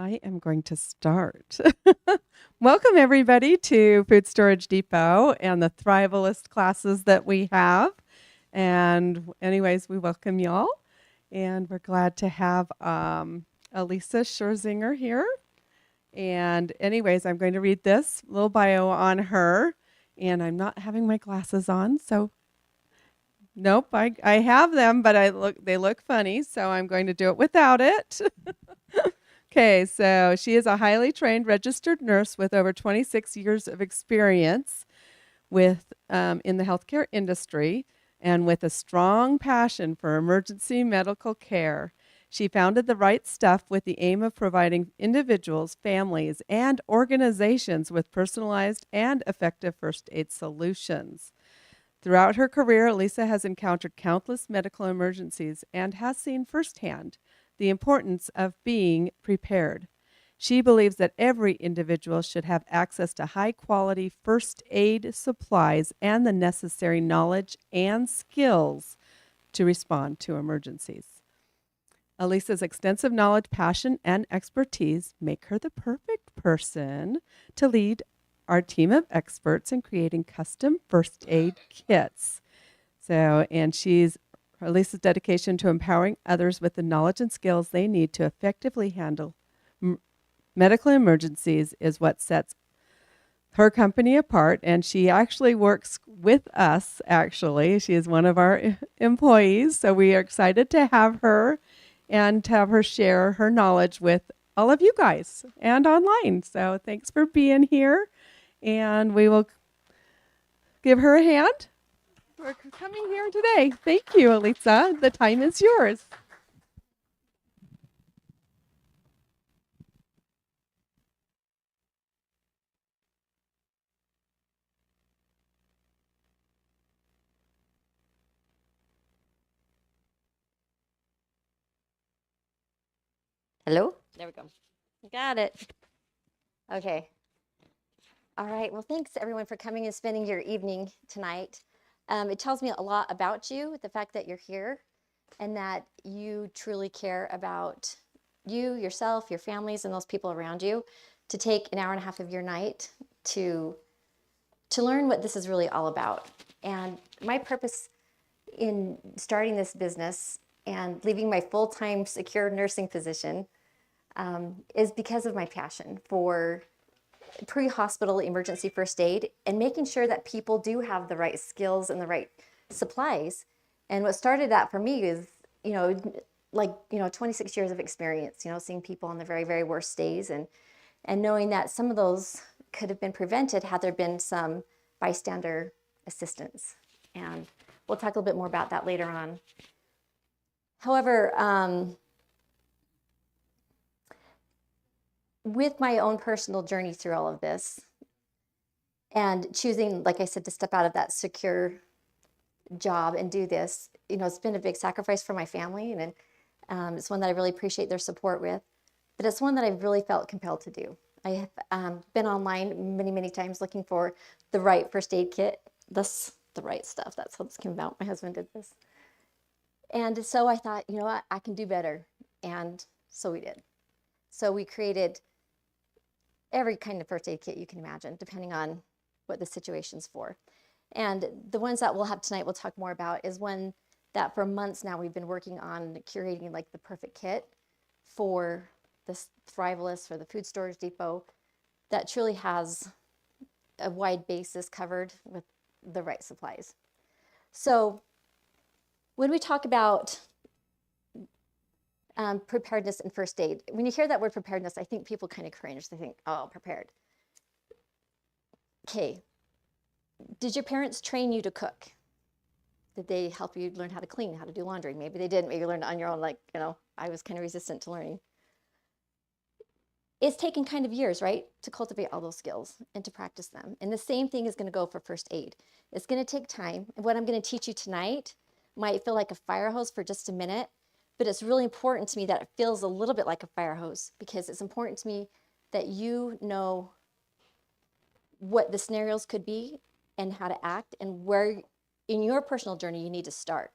I am going to start. Welcome, everybody, to Food Storage Depot and the Thrivalist classes that we have. And, anyways, we welcome y'all. And we're glad to have Elisa Scherzinger here. And, anyways, I'm going to read this little bio on her. And I'm not having my glasses on, so nope, I have them, but they look funny, so I'm going to do it without it. Okay, so she is a highly trained registered nurse with over 26 years of experience with in the healthcare industry and with a strong passion for emergency medical care. She founded The Right Stuff with the aim of providing individuals, families, and organizations with personalized and effective first aid solutions. Throughout her career, Elisa has encountered countless medical emergencies and has seen firsthand the importance of being prepared. She believes that every individual should have access to high quality first aid supplies and the necessary knowledge and skills to respond to emergencies. Elisa's extensive knowledge, passion, and expertise make her the perfect person to lead our team of experts in creating custom first aid kits. And Elisa's dedication to empowering others with the knowledge and skills they need to effectively handle medical emergencies is what sets her company apart. And she actually works with us, actually. She is one of our employees. So we are excited to have her and to have her share her knowledge with all of you guys and online. So thanks for being here. And we will give her a hand for coming here today. Thank you, Elisa. The time is yours. Hello? There we go. Got it. Okay. All right. Well, thanks everyone for coming and spending your evening tonight. It tells me a lot about you, the fact that you're here and that you truly care about you, yourself, your families, and those people around you to take an hour and a half of your night to learn what this is really all about. And my purpose in starting this business and leaving my full-time secure nursing position is because of my passion for pre-hospital emergency first aid and making sure that people do have the right skills and the right supplies. And what started that for me is, 26 years of experience, seeing people on the very, very worst days and knowing that some of those could have been prevented had there been some bystander assistance. And we'll talk a little bit more about that later on. However, with my own personal journey through all of this and choosing, like I said, to step out of that secure job and do this, it's been a big sacrifice for my family, and it's one that I really appreciate their support with, but it's one that I've really felt compelled to do. I have been online many, many times looking for the right first aid kit. The right stuff. That's how this came about. My husband did this. And so I thought, you know what, I can do better. And so we did. So we created every kind of first aid kit you can imagine, depending on what the situation's for. And the ones that we'll have tonight, we'll talk more about, is one that for months now we've been working on curating like the perfect kit for this Thrivalist, for the Food Storage Depot, that truly has a wide basis covered with the right supplies. So when we talk about preparedness and first aid, when you hear that word preparedness, I think people kind of cringe. They think, oh, prepared. Okay. Did your parents train you to cook? Did they help you learn how to clean, how to do laundry? Maybe they didn't. Maybe you learned on your own. I was kind of resistant to learning. It's taken kind of years, right, to cultivate all those skills and to practice them. And the same thing is going to go for first aid. It's going to take time. And what I'm going to teach you tonight might feel like a fire hose for just a minute, but it's really important to me that it feels a little bit like a fire hose, because it's important to me that you know what the scenarios could be and how to act and where in your personal journey you need to start.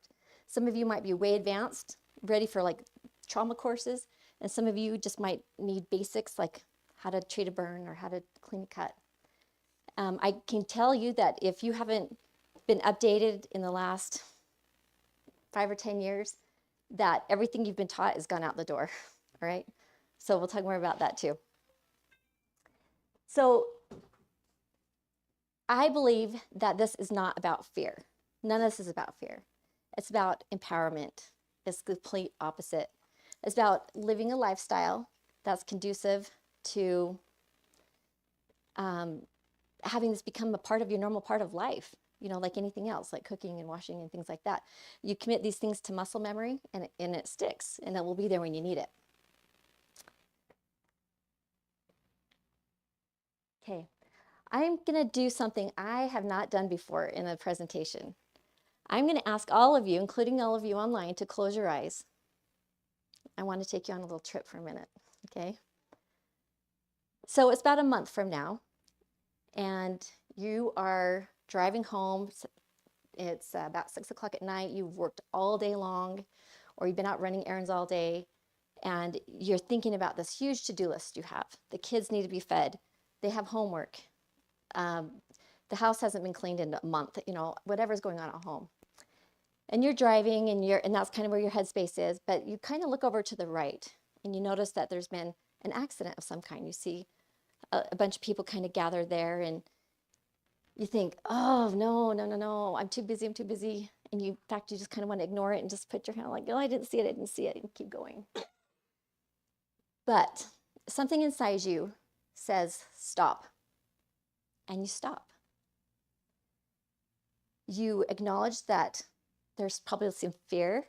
Some of you might be way advanced, ready for like trauma courses. And some of you just might need basics like how to treat a burn or how to clean a cut. I can tell you that if you haven't been updated in the last 5 or 10 years, that everything you've been taught has gone out the door, all right? So we'll talk more about that too. So I believe that this is not about fear. None of this is about fear. It's about empowerment. It's the complete opposite. It's about living a lifestyle that's conducive to having this become a part of your normal part of life, you know, like anything else, like cooking and washing and things like that. You commit these things to muscle memory and it sticks, and it will be there when you need it. Okay, I'm going to do something I have not done before in a presentation. I'm going to ask all of you, including all of you online, to close your eyes. I want to take you on a little trip for a minute, okay? So it's about a month from now, and you are driving home. It's about 6 o'clock at night. You've worked all day long, or you've been out running errands all day, and you're thinking about this huge to-do list you have. The kids need to be fed. They have homework. The house hasn't been cleaned in a month, you know, whatever's going on at home. And you're driving, and that's kind of where your headspace is, but you kind of look over to the right, and you notice that there's been an accident of some kind. You see a bunch of people kind of gathered there, and you think, oh, no, I'm too busy, And in fact, you just kind of want to ignore it and just put your hand like, oh, I didn't see it, and keep going. But something inside you says, stop. And you stop. You acknowledge that there's probably some fear,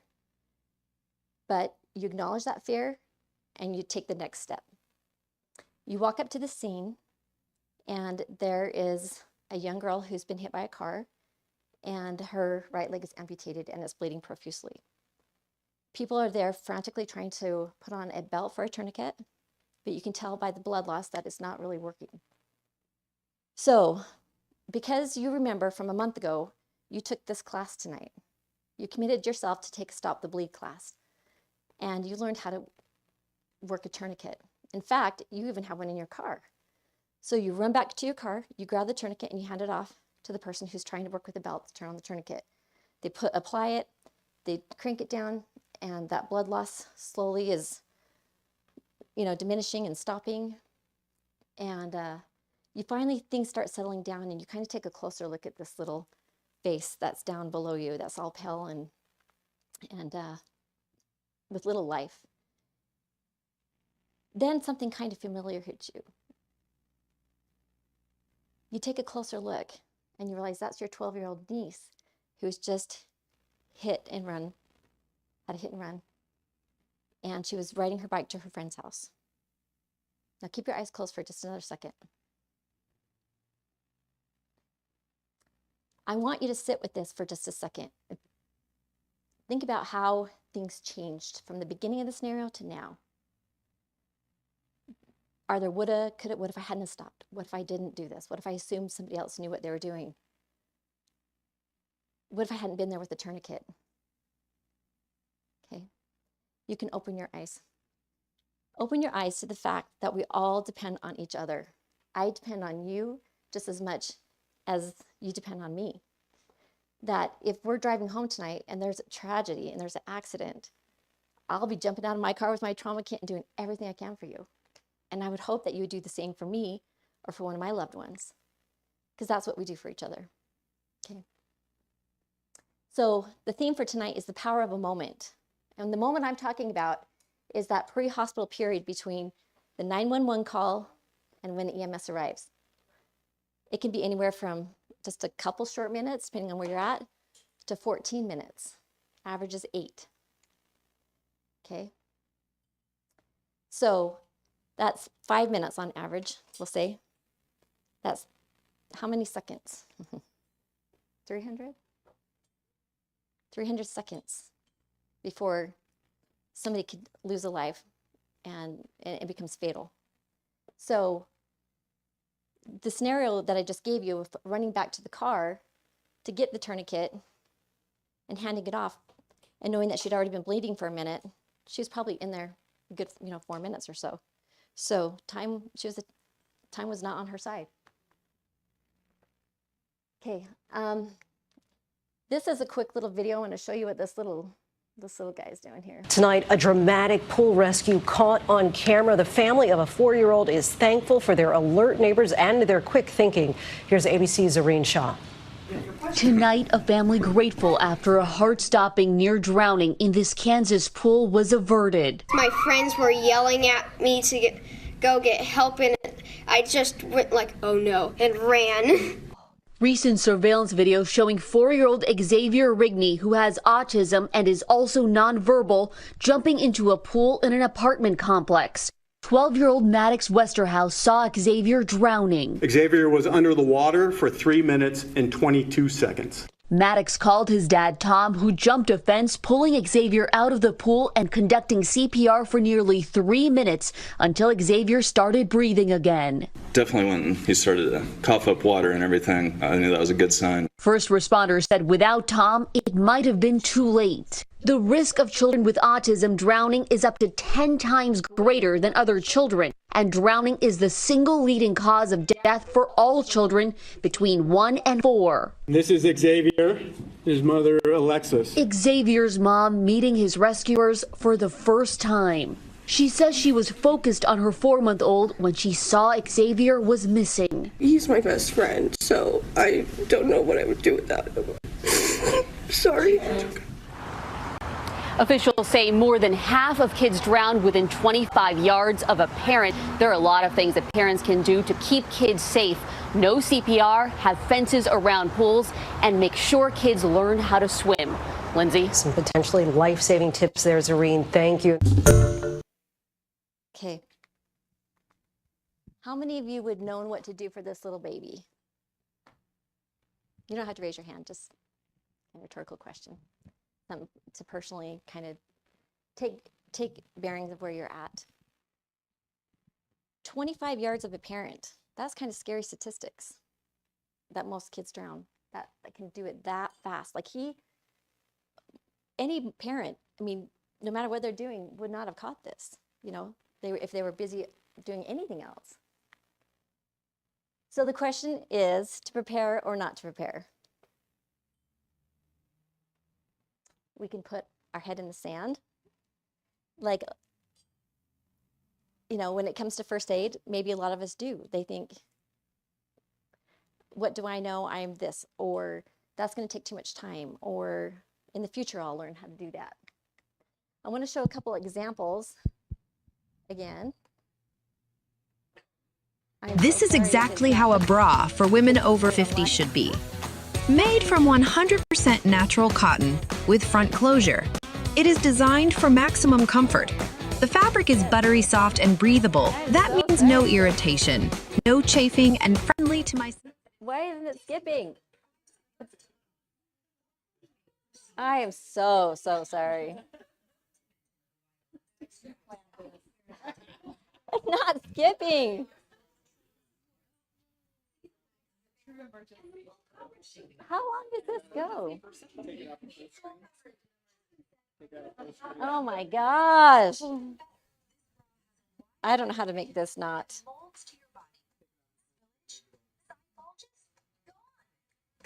but you acknowledge that fear and you take the next step. You walk up to the scene, and there is a young girl who's been hit by a car, and her right leg is amputated and it's bleeding profusely. People are there frantically trying to put on a belt for a tourniquet, but you can tell by the blood loss that it's not really working. So, because you remember from a month ago, you took this class tonight. You committed yourself to take a Stop the Bleed class, and you learned how to work a tourniquet. In fact, you even have one in your car. So you run back to your car, you grab the tourniquet, and you hand it off to the person who's trying to work with the belt to turn on the tourniquet. They apply it, they crank it down, and that blood loss slowly is, you know, diminishing and stopping. And you finally, things start settling down, and you kind of take a closer look at this little face that's down below you, that's all pale and with little life. Then something kind of familiar hits you. You take a closer look, and you realize that's your 12-year-old niece who's just had a hit and run, and she was riding her bike to her friend's house. Now keep your eyes closed for just another second. I want you to sit with this for just a second. Think about how things changed from the beginning of the scenario to now. Are there woulda, coulda, what if I hadn't stopped? What if I didn't do this? What if I assumed somebody else knew what they were doing? What if I hadn't been there with the tourniquet? Okay, you can open your eyes. Open your eyes to the fact that we all depend on each other. I depend on you just as much as you depend on me. That if we're driving home tonight and there's a tragedy and there's an accident, I'll be jumping out of my car with my trauma kit and doing everything I can for you. And I would hope that you would do the same for me or for one of my loved ones, because that's what we do for each other. Okay. So the theme for tonight is the power of a moment. And the moment I'm talking about is that pre-hospital period between the 911 call and when the EMS arrives. It can be anywhere from just a couple short minutes, depending on where you're at, to 14 minutes. Average is 8. Okay? So that's 5 minutes on average, we'll say. That's how many seconds? 300? 300 seconds before somebody could lose a life and it becomes fatal. So the scenario that I just gave you of running back to the car to get the tourniquet and handing it off and knowing that she'd already been bleeding for a minute, she was probably in there good, 4 minutes or so. So time was not on her side. Okay, this is a quick little video. I want to show you what this little guy's doing here. Tonight, a dramatic pool rescue caught on camera. The family of a 4-year-old is thankful for their alert neighbors and their quick thinking. Here's ABC's Zareen Shah. Tonight, a family grateful after a heart-stopping near drowning in this Kansas pool was averted. My friends were yelling at me to go get help, and I just went like, oh no, and ran. Recent surveillance video showing 4-year-old Xavier Rigney, who has autism and is also nonverbal, jumping into a pool in an apartment complex. 12-year-old Maddox Westerhouse saw Xavier drowning. Xavier was under the water for 3 minutes and 22 seconds. Maddox called his dad, Tom, who jumped a fence, pulling Xavier out of the pool and conducting CPR for nearly 3 minutes until Xavier started breathing again. Definitely when he started to cough up water and everything, I knew that was a good sign. First responders said without Tom, it might have been too late. The risk of children with autism drowning is up to 10 times greater than other children, and drowning is the single leading cause of death for all children between 1 and 4. This is Xavier, his mother Alexis. Xavier's mom meeting his rescuers for the first time. She says she was focused on her 4-month-old when she saw Xavier was missing. He's my best friend, so I don't know what I would do without him. Sorry. Officials say more than half of kids drowned within 25 yards of a parent. There are a lot of things that parents can do to keep kids safe. No CPR, have fences around pools, and make sure kids learn how to swim. Lindsay? Some potentially life-saving tips there, Zareen. Thank you. Okay. How many of you would known what to do for this little baby? You don't have to raise your hand, just a rhetorical question. To personally kind of take bearings of where you're at. 25 yards of a parent. That's kind of scary statistics that most kids drown. That can do it that fast. Like any parent, I mean, no matter what they're doing, would not have caught this, if they were busy doing anything else. So the question is to prepare or not to prepare. We can put our head in the sand. Like, when it comes to first aid, maybe a lot of us do. They think, what do I know? I'm this, or that's going to take too much time, or in the future, I'll learn how to do that. I want to show a couple examples again. This is exactly how a bra for women over 50 should be. Made from 100% natural cotton with front closure. It is designed for maximum comfort. The fabric is buttery soft and breathable. That means no irritation, no chafing, and friendly to my... Why isn't it skipping? I am so sorry. It's not skipping. How long does this go? Oh my gosh. I don't know how to make this not.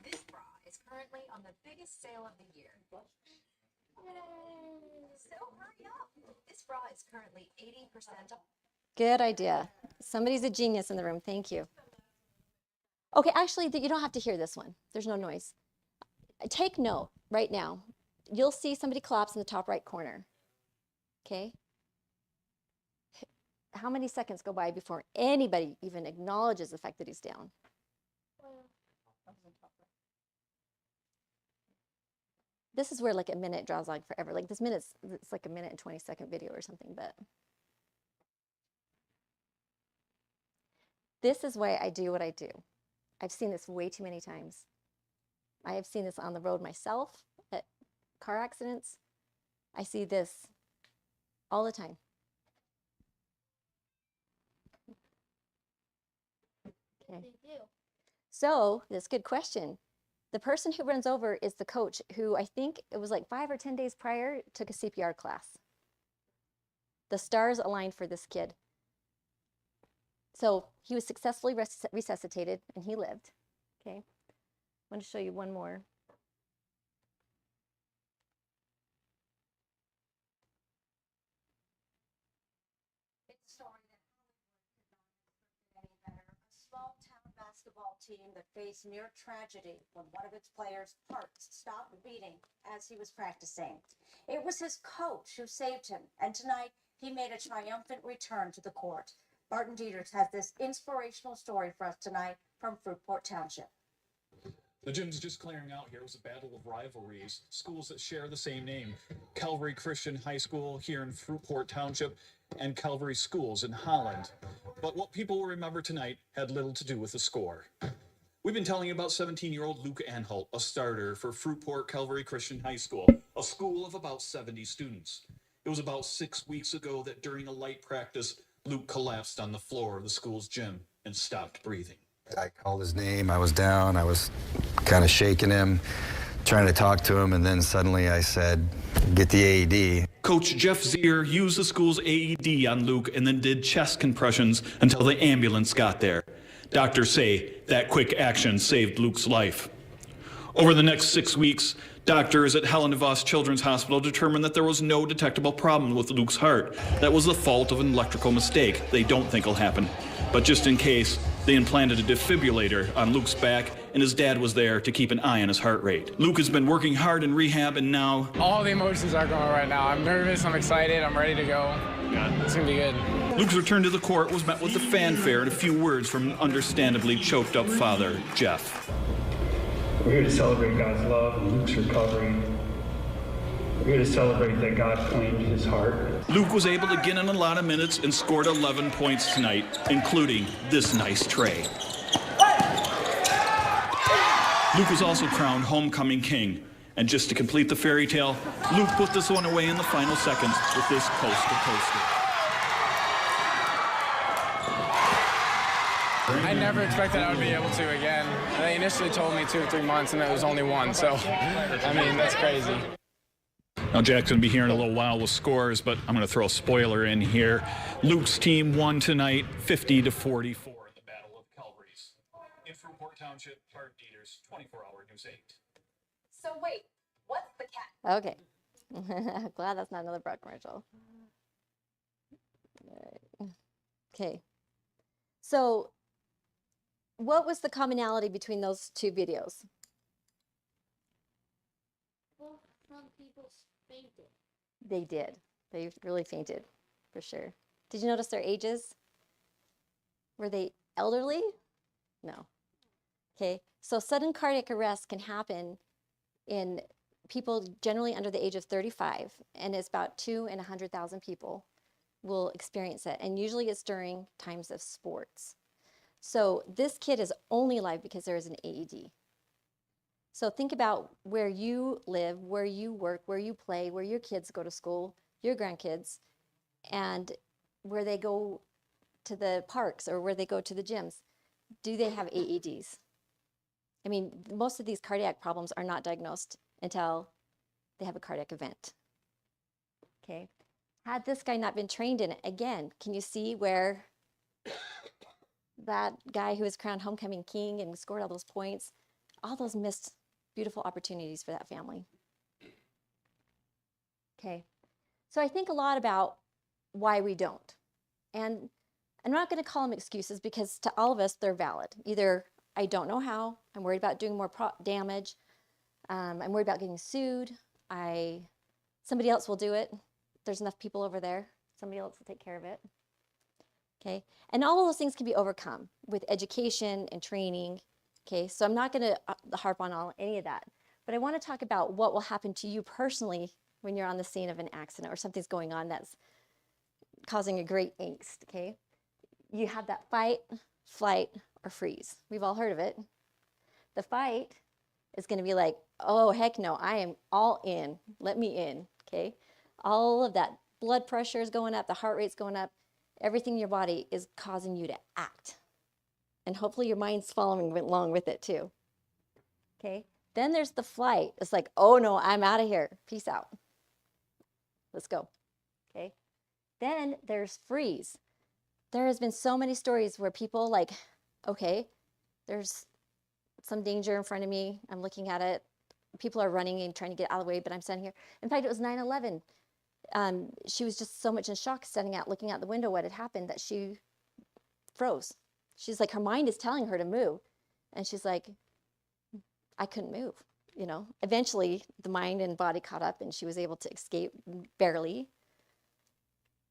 This bra is currently on the biggest sale of the year. So hurry up. This bra is currently 80% off. Good idea. Somebody's a genius in the room. Thank you. Okay, actually, you don't have to hear this one. There's no noise. Take note right now. You'll see somebody collapse in the top right corner. Okay? How many seconds go by before anybody even acknowledges the fact that he's down? This is where like a minute draws like forever. Like this minute's, it's like a minute and 20-second video or something, but this is why I do what I do. I've seen this way too many times. I have seen this on the road myself, at car accidents. I see this all the time. Okay. So, that's a good question. The person who runs over is the coach who I think it was like 5 or 10 days prior took a CPR class. The stars aligned for this kid. So he was successfully resuscitated and he lived. Okay. I want to show you one more. It's a story that could not have scripted any better. A small town basketball team that faced near tragedy when one of its players' hearts stopped beating as he was practicing. It was his coach who saved him, and tonight he made a triumphant return to the court. Barton Dieters has this inspirational story for us tonight from Fruitport Township. The gym's just clearing out here. It was a battle of rivalries. Schools that share the same name. Calvary Christian High School here in Fruitport Township and Calvary Schools in Holland. But what people will remember tonight had little to do with the score. We've been telling you about 17-year-old Luke Anhalt, a starter for Fruitport Calvary Christian High School, a school of about 70 students. It was about 6 weeks ago that during a light practice, Luke collapsed on the floor of the school's gym and stopped breathing. I called his name. I was down. I was kind of shaking him, trying to talk to him, and then suddenly I said, "Get the AED." Coach Jeff Zier used the school's AED on Luke and then did chest compressions until the ambulance got there. Doctors say that quick action saved Luke's life. Over the next 6 weeks, doctors at Helen DeVos Children's Hospital determined that there was no detectable problem with Luke's heart. That was the fault of an electrical mistake they don't think will happen. But just in case, they implanted a defibrillator on Luke's back, and his dad was there to keep an eye on his heart rate. Luke has been working hard in rehab, and now all the emotions are going right now. I'm nervous, I'm excited, I'm ready to go. It's gonna be good. Luke's return to the court was met with the fanfare and a few words from an understandably choked up father, Jeff. We're here to celebrate God's love and Luke's recovery. We're here to celebrate that God claimed his heart. Luke was able to get in a lot of minutes and scored 11 points tonight, including this nice tray. Luke was also crowned homecoming king. And just to complete the fairy tale, Luke put this one away in the final seconds with this coaster coaster. I never expected I would be able to again. They initially told me 2 or 3 months and it was only 1, so I mean, that's crazy. Now, Jack's going to be here in a little while with scores, but I'm going to throw a spoiler in here. Luke's team won tonight 50-44 in the Battle of Calvary's. In Fruitport Township, Barton Dieters, 24-hour News 8. So wait, what's the cat? Okay. Glad that's not another Brock commercial. Okay. So what was the commonality between those two videos? Well, some people fainted. They did. They really fainted, for sure. Did you notice their ages? Were they elderly? No. Okay. So sudden cardiac arrest can happen in people generally under the age of 35, and it's about 2 in 100,000 people will experience it, and usually it's during times of sports. So this kid is only alive because there is an AED. So think about where you live, where you work, where you play, where your kids go to school, your grandkids, and where they go to the parks or where they go to the gyms. Do they have AEDs? I mean, most of these cardiac problems are not diagnosed until they have a cardiac event. Okay. Had this guy not been trained in it, again, can you see where that guy who was crowned homecoming king and scored all those points, all those missed beautiful opportunities for that family? Okay. So I think a lot about why we don't. And I'm not going to call them excuses because to all of us, they're valid. Either I don't know how, I'm worried about doing more damage, I'm worried about getting sued, somebody else will do it. There's enough people over there. Somebody else will take care of it. Okay, and all of those things can be overcome with education and training. Okay, so I'm not going to harp on any of that, but I want to talk about what will happen to you personally when you're on the scene of an accident or something's going on that's causing a great angst. Okay, you have that fight, flight, or freeze. We've all heard of it. The fight is going to be like, oh, heck no, I am all in. Let me in. Okay, all of that blood pressure is going up, the heart rate's going up. Everything in your body is causing you to act. And hopefully your mind's following along with it too. Okay? Then there's the flight. It's like, oh no, I'm out of here. Peace out. Let's go. Okay? Then there's freeze. There has been so many stories where people like, okay, there's some danger in front of me. I'm looking at it. People are running and trying to get out of the way, but I'm standing here. In fact, it was 9/11. She was just so much in shock standing out, looking out the window what had happened that she froze. She's like, her mind is telling her to move. And she's like, I couldn't move, you know. Eventually, the mind and body caught up and she was able to escape barely.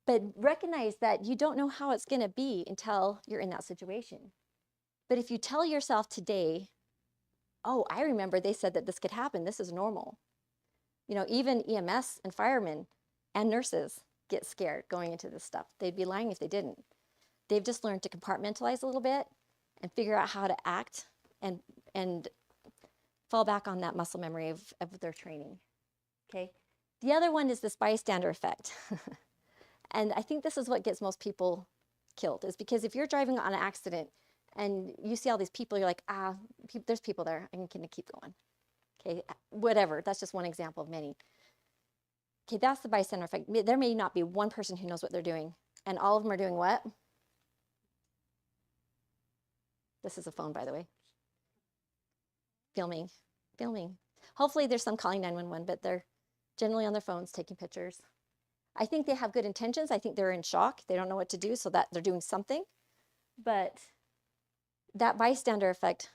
But recognize that you don't know how it's going to be until you're in that situation. But if you tell yourself today, oh, I remember they said that this could happen. This is normal. You know, even EMS and firemen and nurses get scared going into this stuff. They'd be lying if they didn't. They've just learned to compartmentalize a little bit and figure out how to act and fall back on that muscle memory of their training. Okay. The other one is this bystander effect. And I think this is what gets most people killed, is because if you're driving on an accident and you see all these people, you're like, there's people there. I'm going to keep going. Okay, whatever. That's just one example of many. Okay, that's the bystander effect. There may not be one person who knows what they're doing, and all of them are doing what? This is a phone, by the way. Filming. Hopefully there's some calling 911, but they're generally on their phones taking pictures. I think they have good intentions. I think they're in shock. They don't know what to do, so that they're doing something. But that bystander effect,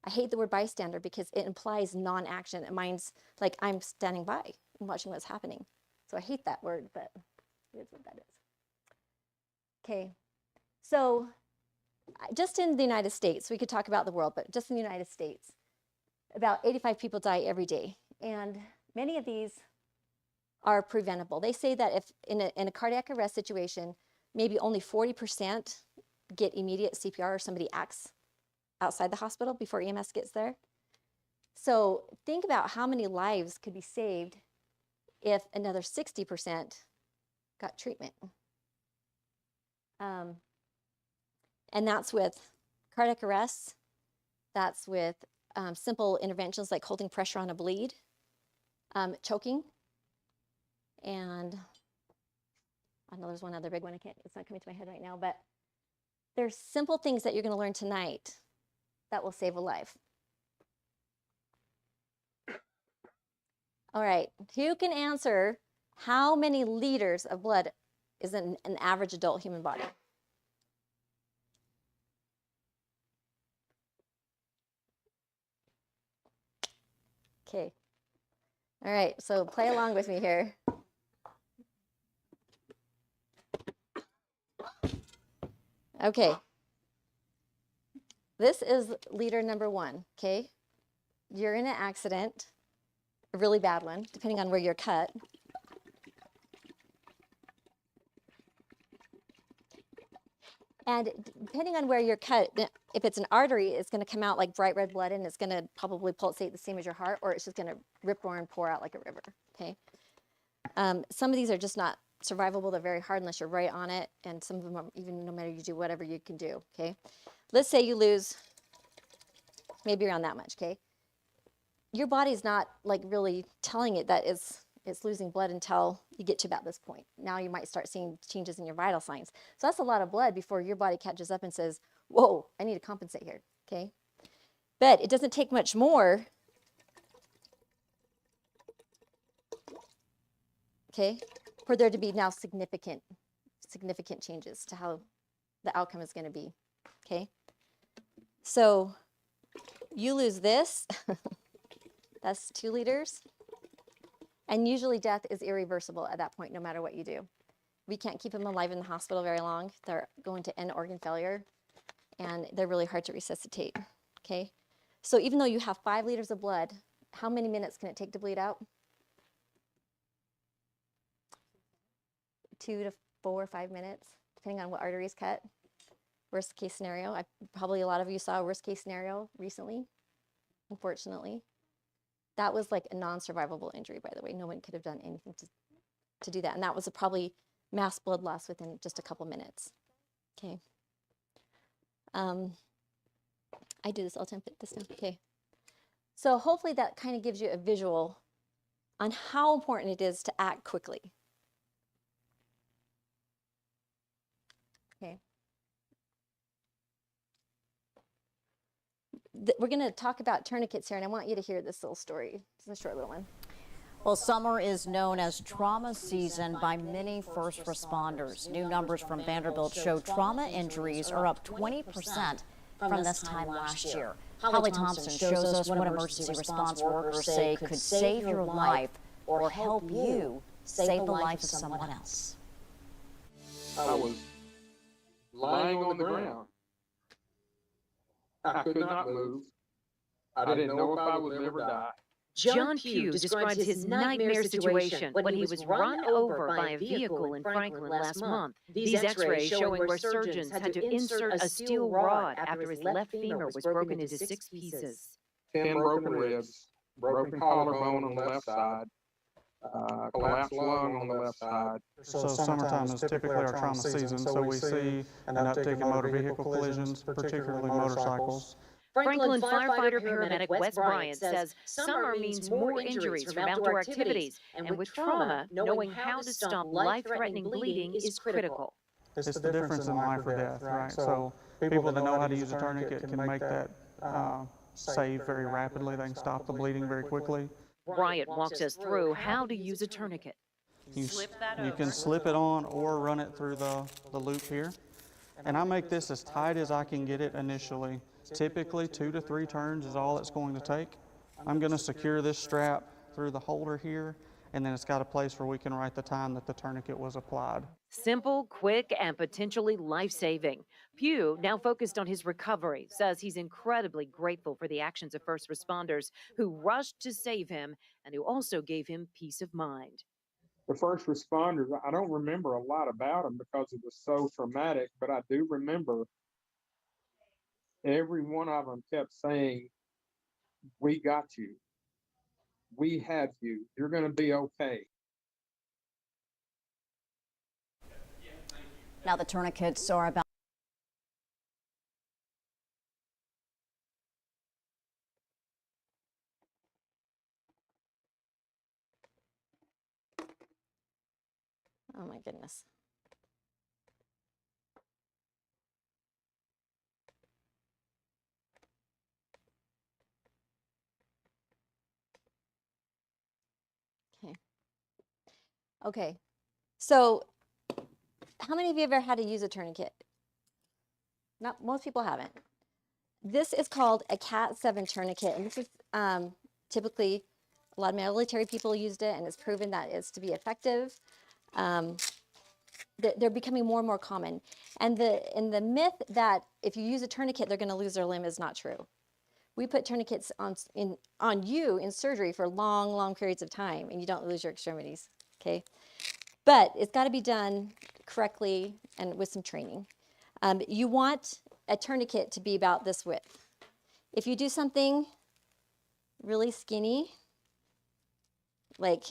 I hate the word bystander because it implies non-action. It means like I'm standing by and watching what's happening. So I hate that word, but it's what that is. Okay, so just in the United States, we could talk about the world, but just in the United States, about 85 people die every day. And many of these are preventable. They say that if in a cardiac arrest situation, maybe only 40% get immediate CPR or somebody acts outside the hospital before EMS gets there. So think about how many lives could be saved if another 60% got treatment. And that's with cardiac arrests. That's with simple interventions like holding pressure on a bleed, choking, and I know there's one other big one. It's not coming to my head right now, but there's simple things that you're going to learn tonight that will save a life. All right, who can answer how many liters of blood is in an average adult human body? Okay. All right, so play along with me here. Okay. This is liter number 1, okay? You're in an accident, a really bad one, depending on where you're cut. And depending on where you're cut, if it's an artery, it's going to come out like bright red blood and it's going to probably pulsate the same as your heart, or it's just going to rip roar and pour out like a river, okay? Some of these are just not survivable. They're very hard unless you're right on it, and some of them are even no matter you do whatever you can do, okay? Let's say you lose maybe around that much, okay? Your body's not like really telling it that it's losing blood until you get to about this point. Now you might start seeing changes in your vital signs. So that's a lot of blood before your body catches up and says, whoa, I need to compensate here, okay? But it doesn't take much more, okay, for there to be now significant changes to how the outcome is going to be, okay? So you lose this, that's 2 liters. And usually death is irreversible at that point, no matter what you do. We can't keep them alive in the hospital very long. They're going to end organ failure, and they're really hard to resuscitate, okay? So even though you have 5 liters of blood, how many minutes can it take to bleed out? 2 to 4 or 5 minutes, depending on what artery is cut. Worst case scenario. Probably a lot of you saw a worst case scenario recently, unfortunately. That was like a non-survivable injury, by the way. No one could have done anything to do that. And that was probably mass blood loss within just a couple minutes. Okay. I do this all the time, but this time, okay. So hopefully that kind of gives you a visual on how important it is to act quickly. Okay. We're going to talk about tourniquets here, and I want you to hear this little story. It's a short little one. Well, summer is known as trauma season by many first responders. New numbers from Vanderbilt show trauma injuries are up 20% from this time last year. Holly Thompson shows us what emergency response workers say could save your life or help you save the life of someone else. I was lying on the ground. I could not move. I didn't know if I would ever die. John Pugh describes his nightmare situation when he was run over by a vehicle in Franklin last month. These x-rays showing where surgeons had to insert a steel rod after his left femur was broken into 6 pieces. 10 broken ribs, broken collarbone on the left side, collapsed lung on the left side. So summertime is typically our trauma season, so we see an uptick in motor vehicle collisions, particularly motorcycles. Franklin firefighter paramedic Wes Bryant says summer means more injuries from outdoor activities, and with trauma, knowing how to stop life-threatening bleeding is critical. It's the difference in life or death, right? So people that know how to use a tourniquet can make that save very rapidly. They can stop the bleeding very quickly. Bryant walks us through how to use a tourniquet. You can slip it on or run it through the loop here. And I make this as tight as I can get it initially. Typically 2 to 3 turns is all it's going to take. I'm going to secure this strap through the holder here, and then it's got a place where we can write the time that the tourniquet was applied. Simple, quick, and potentially life-saving. Pugh, now focused on his recovery, says he's incredibly grateful for the actions of first responders who rushed to save him and who also gave him peace of mind. The first responders, I don't remember a lot about them because it was so traumatic, but I do remember every one of them kept saying, "We got you. We have you. You're going to be okay." Now the tourniquets are about Oh my goodness. Okay. Okay. So how many of you have ever had to use a tourniquet? Not most people haven't. This is called a Cat 7 tourniquet, and this is typically a lot of military people used it, and it's proven that it's to be effective. They're becoming more and more common, and the myth that if you use a tourniquet they're going to lose their limb is not true. We put tourniquets on you in surgery for long periods of time, and you don't lose your extremities. Okay, but it's got to be done correctly and with some training. You want a tourniquet to be about this width. If you do something really skinny, like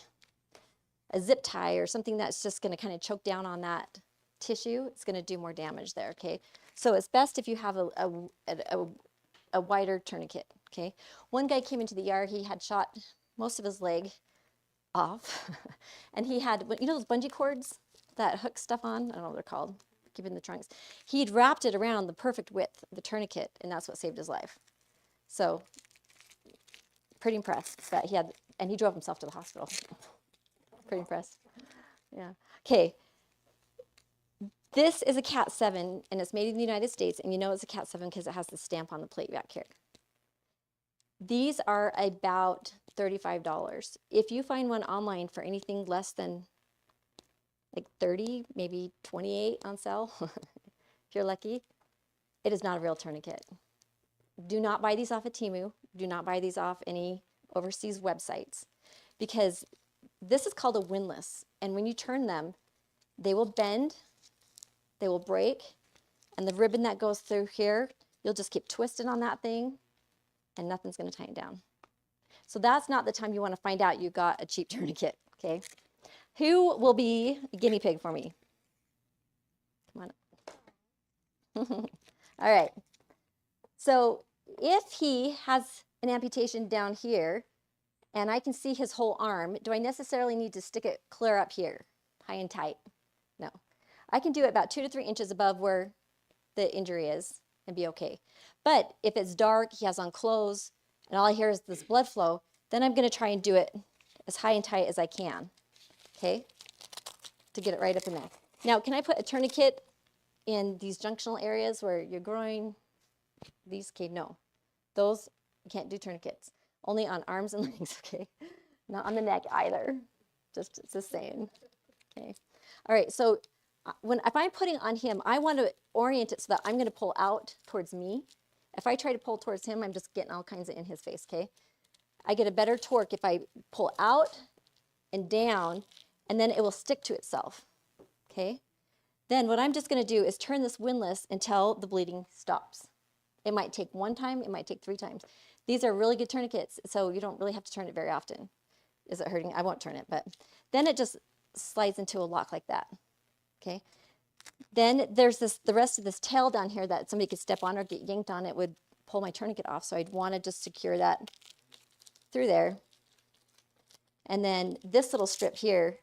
a zip tie or something that's just going to kind of choke down on that tissue, it's going to do more damage there, okay? So it's best if you have a wider tourniquet, okay? One guy came into the ER, he had shot most of his leg off, and he had, you know those bungee cords that hook stuff on? I don't know what they're called, keep it in the trunks. He'd wrapped it around the perfect width of the tourniquet, and that's what saved his life. So, pretty impressed that he had, and he drove himself to the hospital. Pretty impressed. Yeah. Okay. This is a Cat 7, and it's made in the United States, and you know it's a Cat 7 because it has the stamp on the plate back here. These are about $35. If you find one online for anything less than like 30, maybe 28 on sale, if you're lucky, it is not a real tourniquet. Do not buy these off of Temu. Do not buy these off any overseas websites, because this is called a windlass, and when you turn them, they will bend, they will break, and the ribbon that goes through here, you'll just keep twisting on that thing, and nothing's going to tighten down. So that's not the time you want to find out you got a cheap tourniquet, okay? Who will be a guinea pig for me? Come on. All right. So if he has an amputation down here, and I can see his whole arm, do I necessarily need to stick it clear up here, high and tight? No. I can do it about 2 to 3 inches above where the injury is and be okay. But if it's dark, he has on clothes, and all I hear is this blood flow, then I'm going to try and do it as high and tight as I can, okay, to get it right up in there. Now, can I put a tourniquet in these junctional areas where your groin, these, okay, no. Those, you can't do tourniquets. Only on arms and legs, okay? Not on the neck either. Just saying, okay? All right, so if I'm putting on him, I want to orient it so that I'm going to pull out towards me. If I try to pull towards him, I'm just getting all kinds of in his face, okay? I get a better torque if I pull out and down, and then it will stick to itself, okay? Then what I'm just going to do is turn this windlass until the bleeding stops. It might take 1 time, it might take 3 times. These are really good tourniquets, so you don't really have to turn it very often. Is it hurting? I won't turn it, but then it just slides into a lock like that, okay? Then there's the rest of this tail down here that somebody could step on or get yanked on. It would pull my tourniquet off, so I'd want to just secure that through there. And then this little strip here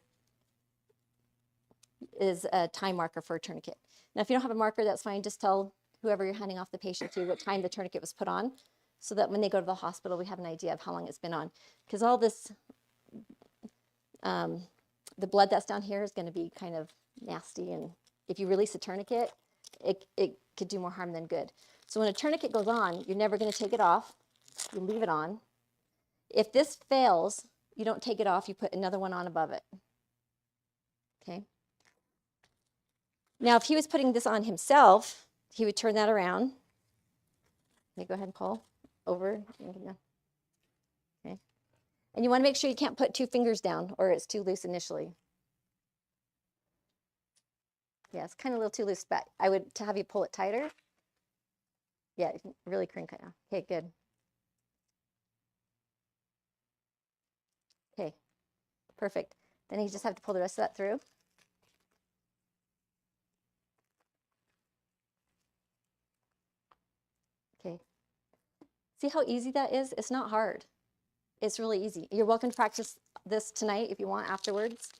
is a time marker for a tourniquet. Now, if you don't have a marker, that's fine. Just tell whoever you're handing off the patient to what time the tourniquet was put on, so that when they go to the hospital, we have an idea of how long it's been on. Because all this, the blood that's down here is going to be kind of nasty, and if you release a tourniquet, it could do more harm than good. So when a tourniquet goes on, you're never going to take it off. You leave it on. If this fails, you don't take it off. You put another one on above it. Okay. Now, if he was putting this on himself, he would turn that around. Okay, go ahead and pull over. Okay. And you want to make sure you can't put 2 fingers down, or it's too loose initially. Yeah, it's kind of a little too loose, but I would have you pull it tighter. Yeah, really crank it now. Okay, good. Okay, perfect. Then you just have to pull the rest of that through. Okay. See how easy that is? It's not hard. It's really easy. You're welcome to practice this tonight if you want afterwards.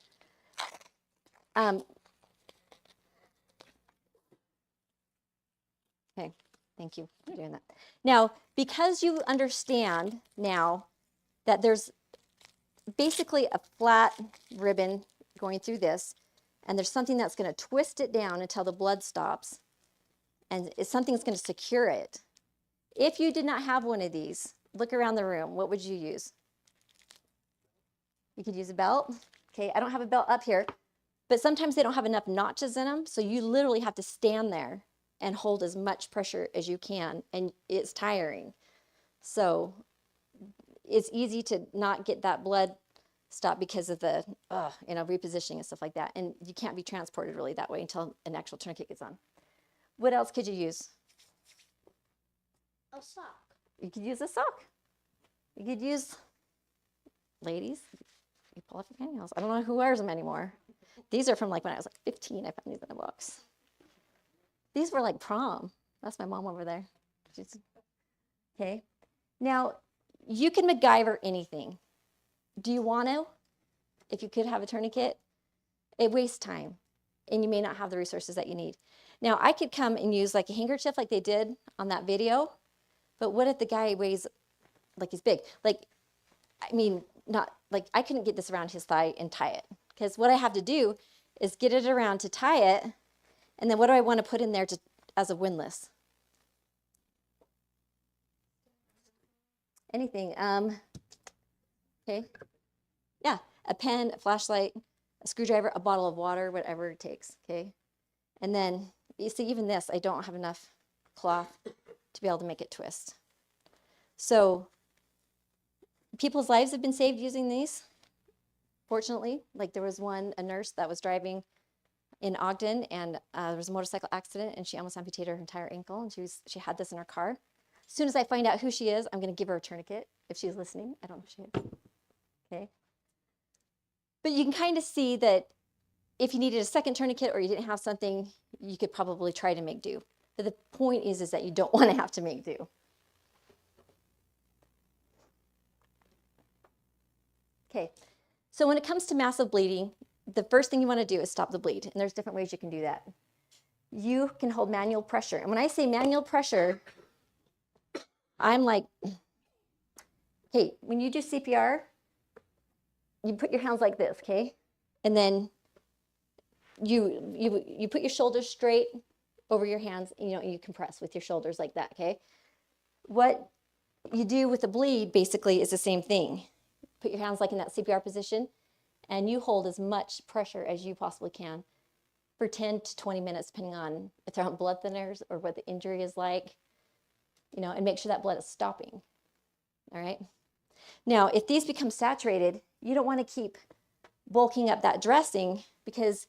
Okay, thank you for doing that. Now, because you understand now that there's basically a flat ribbon going through this, and there's something that's going to twist it down until the blood stops, and it's something that's going to secure it. If you did not have one of these, look around the room. What would you use? You could use a belt. Okay, I don't have a belt up here, but sometimes they don't have enough notches in them, so you literally have to stand there and hold as much pressure as you can, and it's tiring. So it's easy to not get that blood stopped because of the repositioning and stuff like that, and you can't be transported really that way until an actual tourniquet gets on. What else could you use? A sock. You could use a sock. You could use, ladies, you pull off your pantyhose. I don't know who wears them anymore. These are from like when I was like 15. I found these in a box. These were like prom. That's my mom over there. She's, okay. Now, you can MacGyver anything. Do you want to? If you could have a tourniquet, it wastes time, and you may not have the resources that you need. Now, I could come and use like a handkerchief like they did on that video, but what if the guy weighs, like he's big? Like, I mean, not, like I couldn't get this around his thigh and tie it, because what I have to do is get it around to tie it, and then what do I want to put in there as a windlass? Anything. Okay. Yeah, a pen, a flashlight, a screwdriver, a bottle of water, whatever it takes, okay? And then, you see, even this, I don't have enough cloth to be able to make it twist. So, people's lives have been saved using these, fortunately. Like there was a nurse that was driving in Ogden, and there was a motorcycle accident, and she almost amputated her entire ankle, and she had this in her car. As soon as I find out who she is, I'm going to give her a tourniquet, if she's listening. I don't know if she is. Okay. But you can kind of see that if you needed a second tourniquet or you didn't have something, you could probably try to make do. But the point is that you don't want to have to make do. Okay. So when it comes to massive bleeding, the first thing you want to do is stop the bleed. And there's different ways you can do that. You can hold manual pressure. And when I say manual pressure, I'm like, okay, when you do CPR, you put your hands like this, okay? And then you put your shoulders straight over your hands, and you compress with your shoulders like that, okay? What you do with the bleed basically is the same thing. Put your hands like in that CPR position, and you hold as much pressure as you possibly can for 10 to 20 minutes, depending on if they're on blood thinners or what the injury is like, and make sure that blood is stopping, all right? Now, if these become saturated, you don't want to keep bulking up that dressing because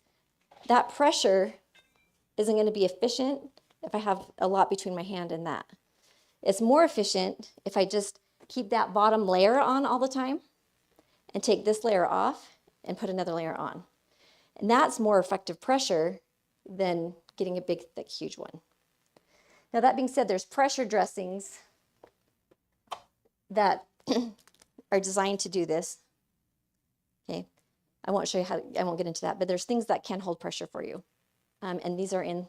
that pressure isn't going to be efficient if I have a lot between my hand and that. It's more efficient if I just keep that bottom layer on all the time and take this layer off and put another layer on. And that's more effective pressure than getting a big, thick, huge one. Now, that being said, there's pressure dressings that are designed to do this. Okay, I won't show you how, I won't get into that, but there's things that can hold pressure for you. And these are in,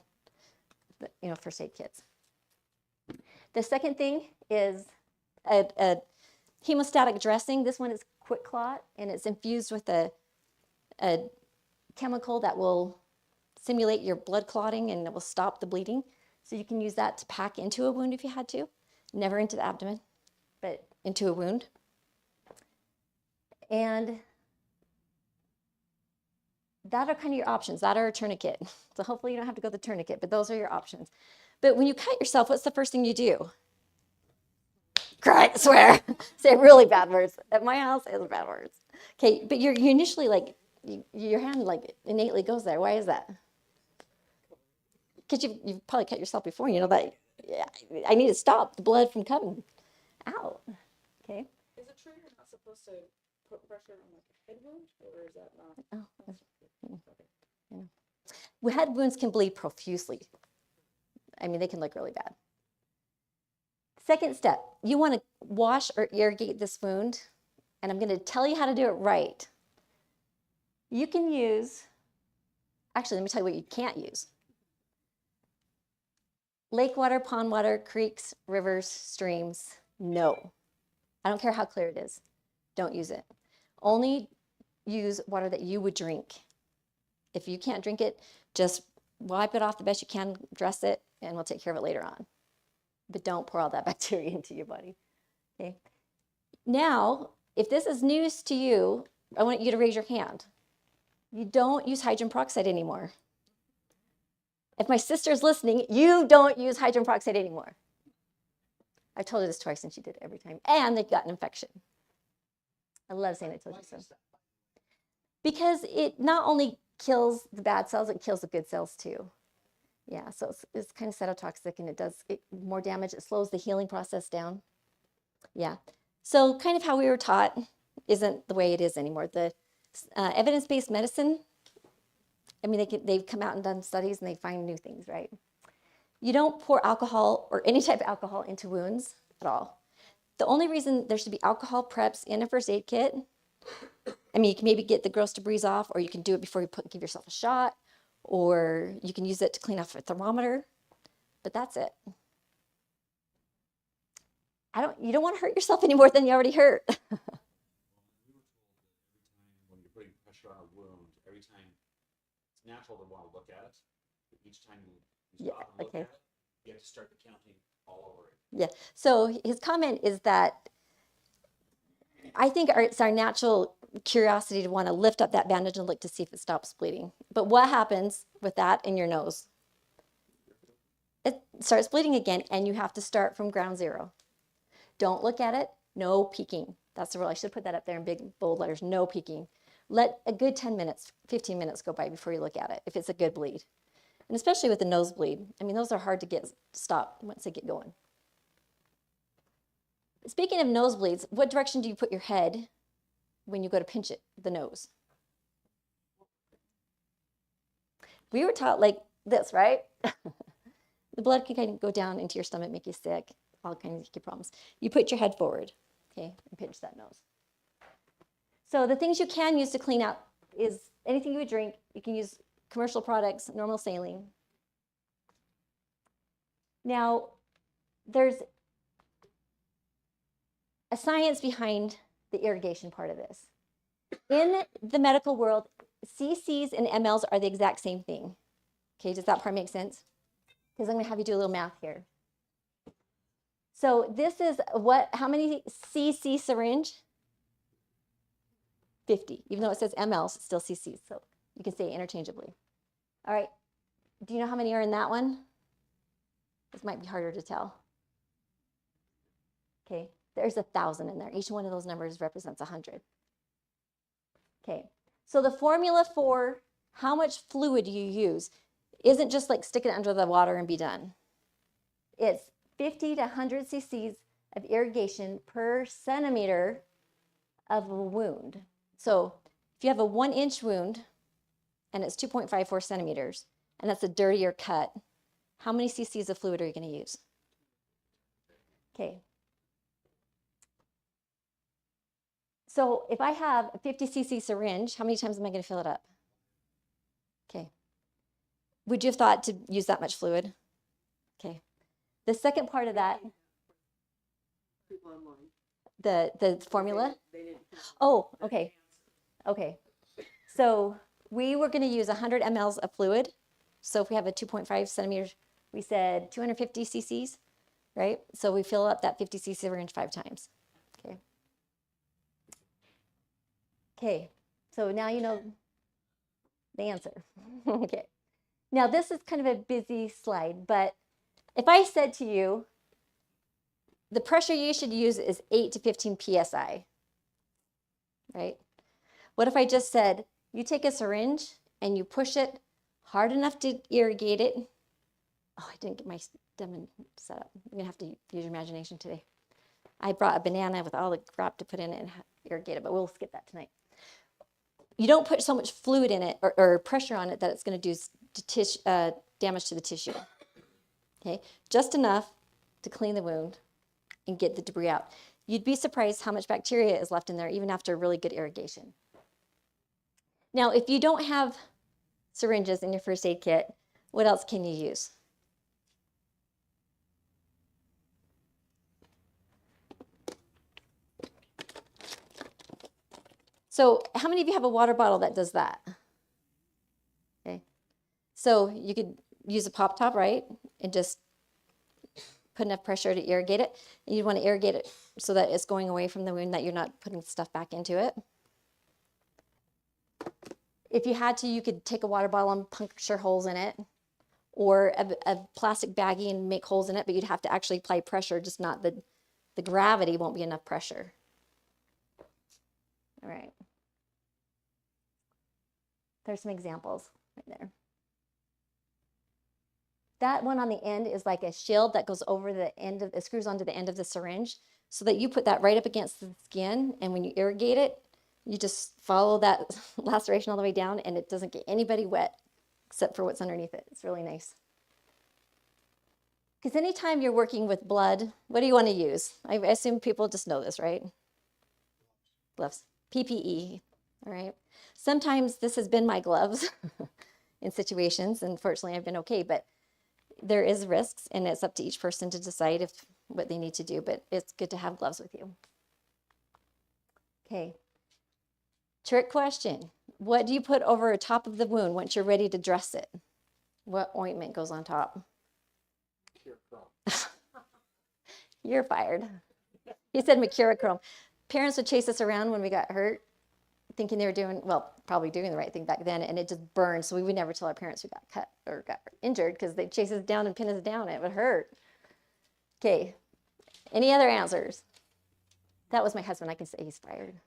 first aid kits. The second thing is a hemostatic dressing. This one is quick clot, and it's infused with a chemical that will simulate your blood clotting, and it will stop the bleeding. So you can use that to pack into a wound if you had to. Never into the abdomen, but into a wound. And that are kind of your options. That are a tourniquet. So hopefully you don't have to go the tourniquet, but those are your options. But when you cut yourself, what's the first thing you do? Cry, swear, say really bad words. At my house, it's bad words. Okay, but you initially your hand innately goes there. Why is that? Because you've probably cut yourself before. You know that. Yeah, I need to stop the blood from coming out. Okay. Is it true you're not supposed to put pressure on a head wound, or is that not? Oh, head wounds can bleed profusely. I mean, they can look really bad. Second step, you want to wash or irrigate this wound, and I'm going to tell you how to do it right. You can use, actually, let me tell you what you can't use. Lake water, pond water, creeks, rivers, streams, no. I don't care how clear it is. Don't use it. Only use water that you would drink. If you can't drink it, just wipe it off the best you can, dress it, and we'll take care of it later on. But don't pour all that bacteria into your body. Okay. Now, if this is news to you, I want you to raise your hand. You don't use hydrogen peroxide anymore. If my sister's listening, you don't use hydrogen peroxide anymore. I've told her this twice and she did it every time. And they've got an infection. I love saying I told you so. Because it not only kills the bad cells, it kills the good cells too. Yeah, so it's kind of cytotoxic, and it does more damage. It slows the healing process down. Yeah, so kind of how we were taught isn't the way it is anymore. The evidence-based medicine, I mean, they've come out and done studies, and they find new things, right? You don't pour alcohol or any type of alcohol into wounds at all. The only reason there should be alcohol preps in a first aid kit, I mean, you can maybe get the gross debris off, or you can do it before you give yourself a shot, or you can use it to clean off a thermometer, but that's it. You don't want to hurt yourself any more than you already hurt. When you're putting pressure on a wound, every time it's natural to want to look at it, but each time you stop and look at it, you have to start the counting all over it. Yeah, so his comment is that I think it's our natural curiosity to want to lift up that bandage and look to see if it stops bleeding. But what happens with that in your nose? It starts bleeding again, and you have to start from ground zero. Don't look at it. No peeking. That's the rule. I should put that up there in big, bold letters. No peeking. Let a good 10 minutes, 15 minutes go by before you look at it, if it's a good bleed. And especially with the nosebleed. I mean, those are hard to get stopped once they get going. Speaking of nosebleeds, what direction do you put your head when you go to pinch it, the nose? We were taught like this, right? The blood can kind of go down into your stomach, make you sick, all kinds of problems. You put your head forward, okay, and pinch that nose. So the things you can use to clean out is anything you would drink. You can use commercial products, normal saline. Now, there's a science behind the irrigation part of this. In the medical world, cc's and mLs are the exact same thing. Okay, does that part make sense? Because I'm going to have you do a little math here. So this is how many cc syringe? 50. Even though it says mLs, it's still cc's. So you can say it interchangeably. All right. Do you know how many are in that one? This might be harder to tell. Okay, there's 1,000 in there. Each one of those numbers represents 100. Okay, so the formula for how much fluid you use isn't just like stick it under the water and be done. It's 50 to 100 cc's of irrigation per centimeter of a wound. So if you have a 1-inch wound and it's 2.54 centimeters, and that's a dirtier cut, how many cc's of fluid are you going to use? Okay. So if I have a 50 cc syringe, how many times am I going to fill it up? Okay. Would you have thought to use that much fluid? Okay. The second part of that, the formula? Oh, okay. Okay. So we were going to use 100 mLs of fluid. So if we have a 2.5 centimeters, we said 250 cc's, right? So we fill up that 50 cc syringe 5 times. Okay. Okay. So now you know the answer. Okay. Now this is kind of a busy slide, but if I said to you, the pressure you should use is 8 to 15 psi, right? What if I just said, you take a syringe and you push it hard enough to irrigate it? Oh, I didn't get my stem set up. I'm gonna have to use your imagination today. I brought a banana with all the crap to put in it and irrigate it, but we'll skip that tonight. You don't put so much fluid in it or pressure on it that it's gonna do damage to the tissue. Okay, just enough to clean the wound and get the debris out. You'd be surprised how much bacteria is left in there even after really good irrigation. Now, if you don't have syringes in your first aid kit, what else can you use? So how many of you have a water bottle that does that? Okay. So you could use a pop top, right? And just put enough pressure to irrigate it. And you'd want to irrigate it so that it's going away from the wound, that you're not putting stuff back into it. If you had to, you could take a water bottle and puncture holes in it, or a plastic baggie and make holes in it, but you'd have to actually apply pressure, just not the gravity won't be enough pressure. All right. There's some examples right there. That one on the end is like a shield that goes over the end of, it screws onto the end of the syringe, so that you put that right up against the skin, and when you irrigate it, you just follow that laceration all the way down, and it doesn't get anybody wet except for what's underneath it. It's really nice. Because anytime you're working with blood, what do you want to use? I assume people just know this, right? Gloves. PPE, all right? Sometimes this has been my gloves in situations, and fortunately I've been okay, but there is risks, and it's up to each person to decide what they need to do, but it's good to have gloves with you. Okay. Trick question. What do you put over top of the wound once you're ready to dress it? What ointment goes on top? You're fired. He said mercurochrome. Parents would chase us around when we got hurt, thinking they were doing, well, probably doing the right thing back then, and it just burned. So we would never tell our parents we got cut or got injured, because they'd chase us down and pin us down. It would hurt. Okay. Any other answers? That was my husband. I can say he's fired.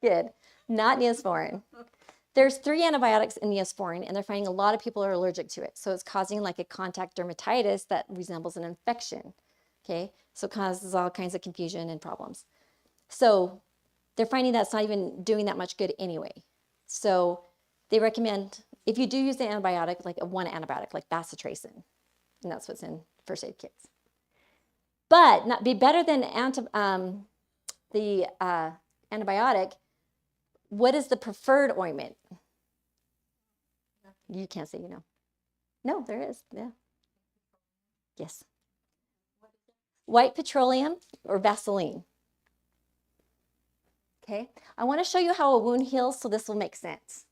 Good. Not Neosporin. There's 3 antibiotics in Neosporin, and they're finding a lot of people are allergic to it. So it's causing like a contact dermatitis that resembles an infection. Okay, so it causes all kinds of confusion and problems. So they're finding that's not even doing that much good anyway. So they recommend, if you do use the antibiotic, like one antibiotic, like bacitracin, and that's what's in first aid kits. But not be better than antibiotic, what is the preferred ointment? You can't say you know. No, there is. Yeah. Yes. White petroleum or Vaseline. Okay. I want to show you how a wound heals, so this will make sense.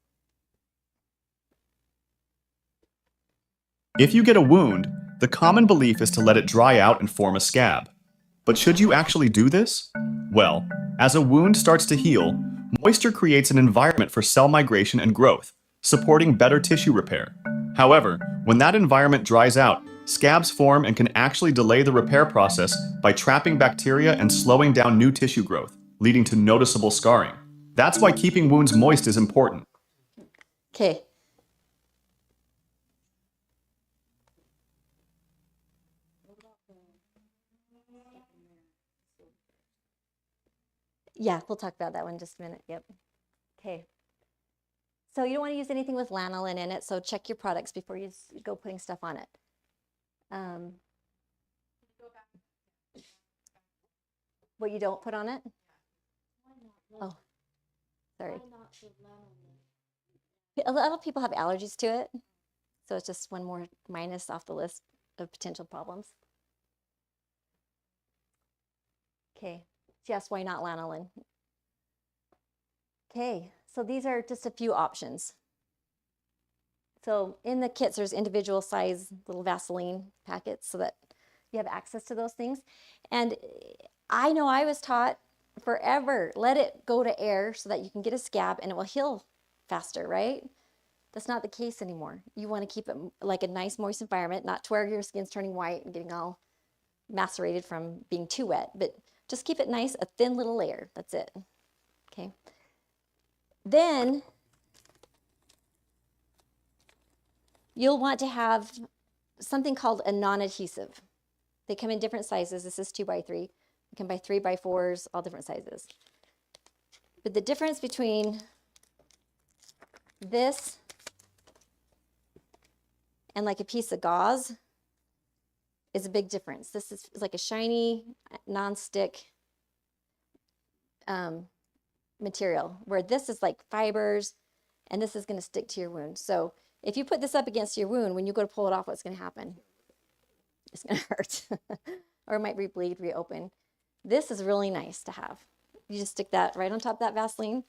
If you get a wound, the common belief is to let it dry out and form a scab. But should you actually do this? Well, as a wound starts to heal, moisture creates an environment for cell migration and growth, supporting better tissue repair. However, when that environment dries out, scabs form and can actually delay the repair process by trapping bacteria and slowing down new tissue growth, leading to noticeable scarring. That's why keeping wounds moist is important. Okay. Yeah, we'll talk about that one in just a minute. Yep. Okay. So you don't want to use anything with lanolin in it, so check your products before you go putting stuff on it. What you don't put on it? Oh, sorry. A lot of people have allergies to it, so it's just one more minus off the list of potential problems. Okay, yes, why not lanolin? Okay, so these are just a few options. So in the kits, there's individual size little Vaseline packets so that you have access to those things. And I know I was taught forever, let it go to air so that you can get a scab and it will heal faster, right? That's not the case anymore. You want to keep it like a nice moist environment, not to where your skin's turning white and getting all macerated from being too wet, but just keep it nice, a thin little layer. That's it. Okay. Then you'll want to have something called a non-adhesive. They come in different sizes. This is 2x3. You can buy 3x4s, all different sizes. But the difference between this and like a piece of gauze is a big difference. This is like a shiny, non-stick material, where this is like fibers, and this is going to stick to your wound. So if you put this up against your wound, when you go to pull it off, what's going to happen? It's going to hurt, or it might rebleed, reopen. This is really nice to have. You just stick that right on top of that Vaseline,